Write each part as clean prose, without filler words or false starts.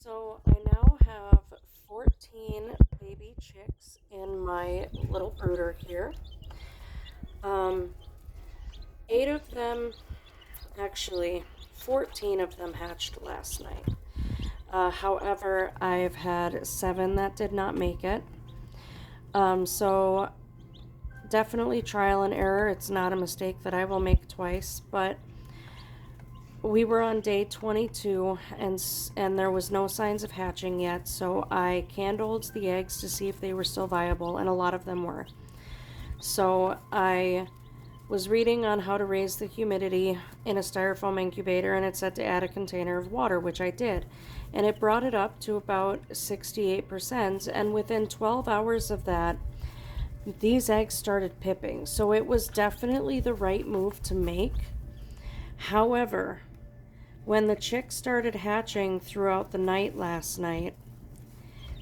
So I now have 14 baby chicks in my little brooder here. Um, 8 of them, actually, 14 of them hatched last night. However, I've had 7 that did not make it. So definitely trial and error. It's not a mistake that I will make twice, but we were on day 22 and there was no signs of hatching yet, so I candled the eggs to see if they were still viable, and a lot of them were. So I was reading on how to raise the humidity in a styrofoam incubator, and it said to add a container of water, which I did. And it brought it up to about 68%, and within 12 hours of that, these eggs started pipping. So it was definitely the right move to make. However, when the chicks started hatching throughout the night last night,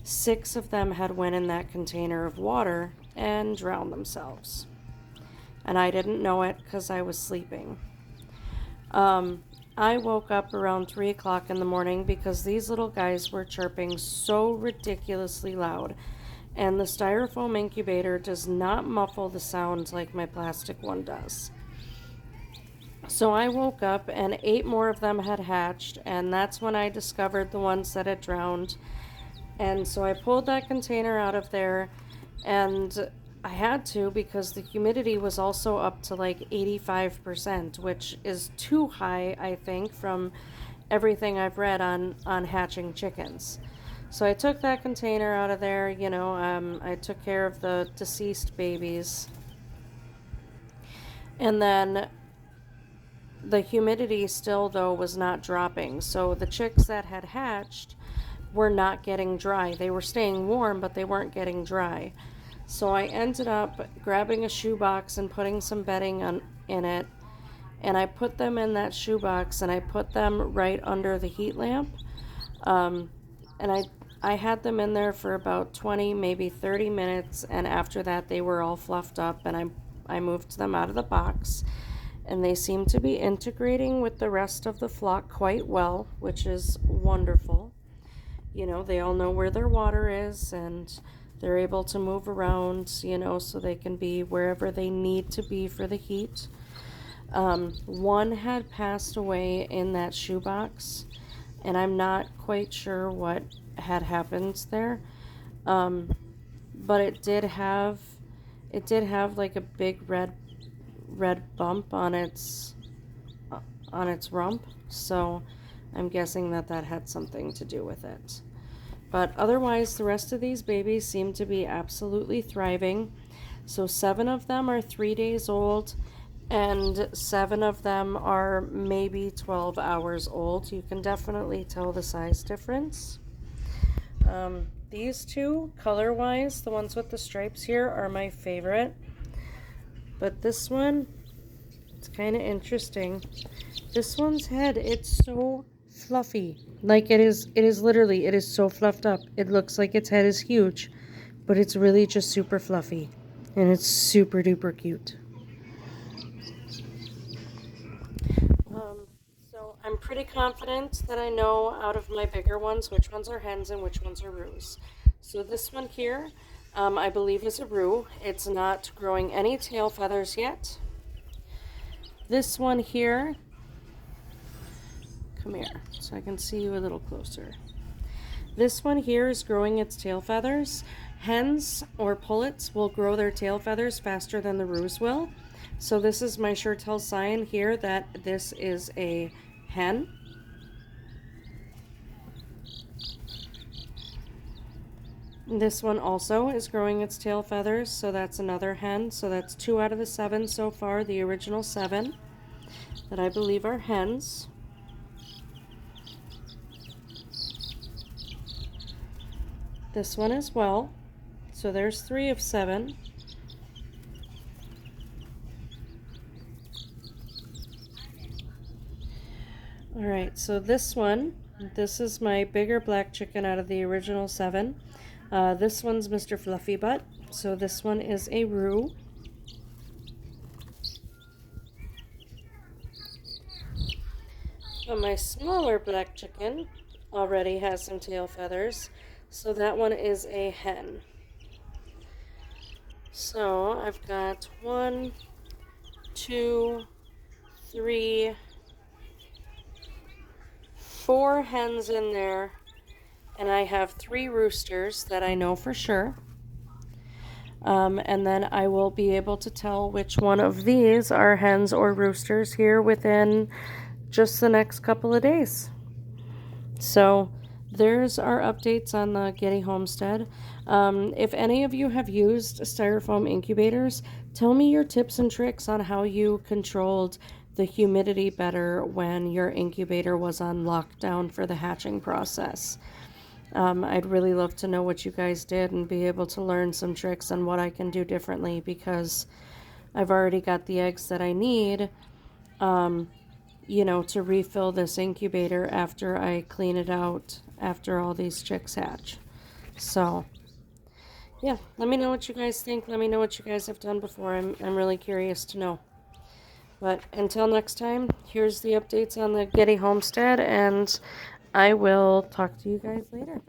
6 of them had went in that container of water and drowned themselves. And I didn't know it because I was sleeping. I woke up around 3 o'clock in the morning because these little guys were chirping so ridiculously loud. And the styrofoam incubator does not muffle the sound like my plastic one does. So I woke up and 8 more of them had hatched, and that's when I discovered the ones that had drowned. And so I pulled that container out of there, and I had to because the humidity was also up to like 85%, which is too high, I think, from everything I've read on hatching chickens. So I took that container out of there, I took care of the deceased babies. And then the humidity still, though, was not dropping. So the chicks that had hatched were not getting dry. They were staying warm, but they weren't getting dry. So I ended up grabbing a shoebox and putting some bedding in it. And I put them in that shoebox, and I put them right under the heat lamp. And I had them in there for about 20, maybe 30 minutes. And after that, they were all fluffed up, and I moved them out of the box. And they seem to be integrating with the rest of the flock quite well, which is wonderful. They all know where their water is, and they're able to move around, so they can be wherever they need to be for the heat. One had passed away in that shoebox, and I'm not quite sure what had happened there. But it did have like a big red bump on its rump, so I'm guessing that had something to do with it. But otherwise, the rest of these babies seem to be absolutely thriving. So 7 of them are 3 days old, and 7 of them are maybe 12 hours old. You can definitely tell the size difference. These two, color-wise, the ones with the stripes here, are my favorite. But this one, it's kind of interesting. This one's head, it's so fluffy. Like it is literally, it is so fluffed up. It looks like its head is huge, but it's really just super fluffy. And it's super duper cute. So I'm pretty confident that I know out of my bigger ones which ones are hens and which ones are roos. So this one here, I believe is a roo. It's not growing any tail feathers yet. This one here, come here so I can see you a little closer. This one here is growing its tail feathers. Hens or pullets will grow their tail feathers faster than the roos will. So this is my sure tell sign here that this is a hen. This one also is growing its tail feathers, so that's another hen. So that's 2 out of the 7 so far, the original 7 that I believe are hens. This one as well. So there's 3 of 7. Alright, so this is my bigger black chicken out of the original 7. This one's Mr. Fluffy Butt, so this one is a roo. My smaller black chicken already has some tail feathers. So that one is a hen. So I've got 1, 2, 3, 4 hens in there, and I have 3 roosters that I know for sure. And then I will be able to tell which one of these are hens or roosters here within just the next couple of days. So there's our updates on the Getty Homestead. If any of you have used styrofoam incubators, tell me your tips and tricks on how you controlled the humidity better when your incubator was on lockdown for the hatching process. I'd really love to know what you guys did and be able to learn some tricks on what I can do differently, because I've already got the eggs that I need, to refill this incubator after I clean it out after all these chicks hatch. So, yeah, let me know what you guys think. Let me know what you guys have done before. I'm really curious to know. But until next time, here's the updates on the Getty Homestead, and I will talk to you guys later.